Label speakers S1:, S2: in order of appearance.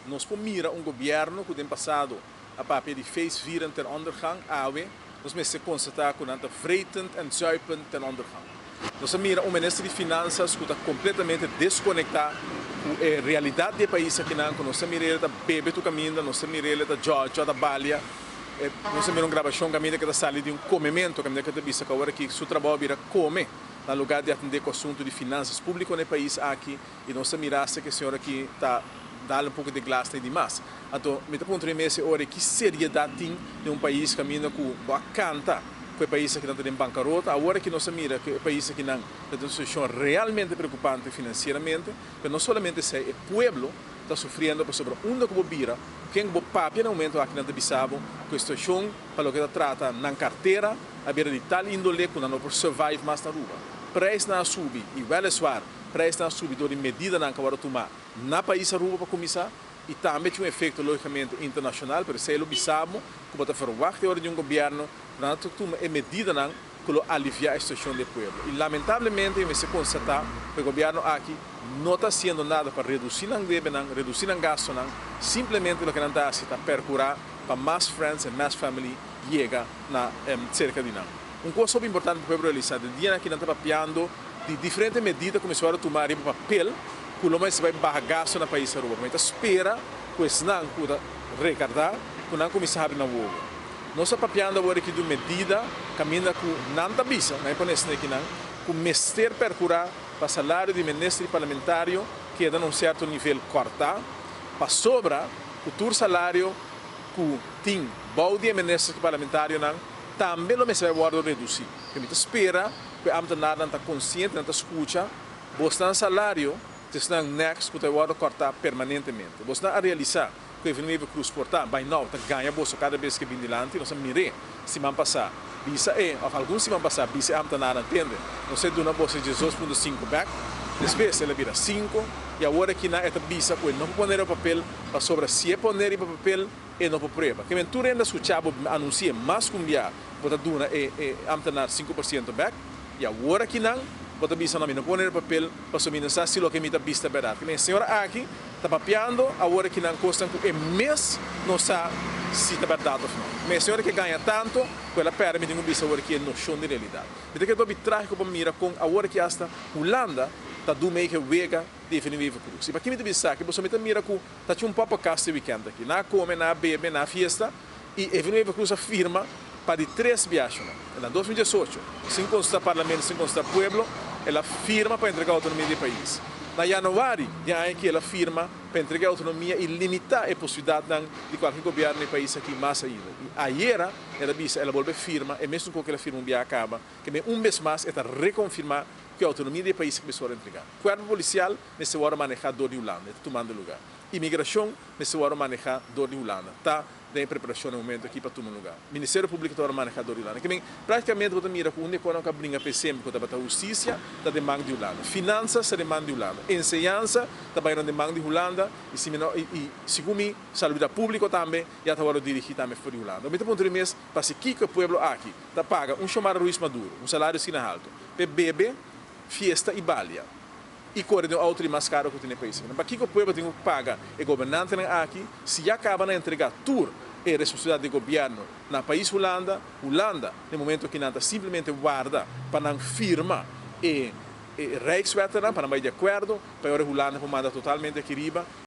S1: nós mira governo que tem passado a papel de fez vieren ten ondergang, AW, nós mesmo constatar que nanta vreitend en zuipend ten ondergang. Nós mira ministro de Finanças que está completamente desconectado com a realidade do país aqui não, nós mira ele está bebe tu caminho, nós mira ele está Georgia, está Balia, nós mira gravação caminho que está salindo de comimento, caminho que está vista que agora que seu trabalho vira come, no lugar de atender com o assunto de finanças públicas no país aqui, e nós miramos que a senhora aqui está dando pouco de glass e demais. Então, me está ponto nesse hora que seriedade tem de país que caminha com a canta, que o país que não tem bancarrota, agora que nós mira que o país que não tem uma situação realmente preocupante financeiramente, mas não somente se o povo está sofrendo sobre onde que vira, quem que papia no momento aqui não bisabo, que a situação para o que trata na carteira, a beira de tal índole que não pode survive mais na rua. Preço não subir e vale suar, preço não subir de medida não que tomar na país a rua para começar e também tem um efeito logicamente internacional, por isso é o bisabo que pode fazer de governo para tomar medida não que aliviar a situação do povo. E lamentavelmente você constatar que o governo aqui não está fazendo nada para reduzir o débito, reduzir o gasto, simplesmente o que não está a percurar para mais friends e mais family chega na cerca de nós. Coisa importante para o povo realizar, o dia que não está papiando de diferentes medidas começaram a tomar em papel, que o mais vai barrar gasto no país rua. Mas espera que isso não pueda recordar, que não começa a abrir na rua. Nós estamos papiando agora que de medida, caminha com não está bisa, não é para nesse aqui não, com mester percurar para salário de ministro parlamentário que é de um certo nível cortar, para sobra o tur salário que tem balde de ministro parlamentário não também não vai guardar reduzir. A gente espera que a amtenada não está consciente, não está escuta, você tem salário, você está next que vai cortar permanentemente. Você está a realizar que o nível cruz portar, vai não, está ganha bolsa cada vez que vem dilante, nós mirei, se vão passar, bisa ou alguns se vão passar, bisa a amtenada entende, não sei de uma bolsa de 18.5 back, depois ela vira 5, e agora que na esta bisa, que não pode poner o papel, para sobra se é poner o papel, e não prova. Que mentura ainda escutava anuncia mais que dia, pode dar amtenar 5% back, e agora que não, pode bisa não poner o papel, para subir nessa silo que me está vista verdade. Que a senhora aqui está papiando, agora que não custa que mês não sabe se está verdade ou não. Mas a senhora que ganha tanto, ela permite um bisa agora que é noção de realidade. Então que eu estou trágico para mira com agora que hasta Holanda está do meio que vega definitivo cruz. E para quem me dizer que você me mira com tá tinha um papo cast weekend aqui, na come, na bebe, na festa e definitivo cruz afirma para de 3 viagens. Em 2018, sem consultar parlamento, sem consultar pueblo, ela firma para entregar a autonomia do país. Na januário, já é que ela firma para entregar a autonomia e limitar a possibilidade de qualquer governo no país aqui mais ainda. E ayer, ela disse, ela volve firma, e mesmo com que ela firma um dia acaba, que mês mais, ela reconfirmar que a autonomia do país começou a entregar. O corpo policial, nesse hora manejar dor de Holanda, está tomando lugar. Imigração, nesse hora manejar dor de Holanda, está em preparação no momento aqui para tomar lugar. O Ministério Público está manejar dor de Holanda. Que praticamente você mira com onde quando brinca PCM, que está a justiça, está demanda de Holanda. Finanças, está demanda de Holanda. Ensinança, está a demanda de Holanda. E segundo saúde pública também, já está a dirigir também fora de Holanda. O ponto de mês, para se que o povo aqui, está paga chamado Ruiz Maduro, salário assim alto, para beber, fiesta e balia. E corre de outro mais caro que tem no país. Para que o povo tem que pagar o governante aqui, se já acaba de entregar tudo a responsabilidade do governo no país Holanda, no momento que nada simplesmente guarda para não firma e Rijkswet, para não ir de acordo, para a Holanda comanda totalmente aqui riba.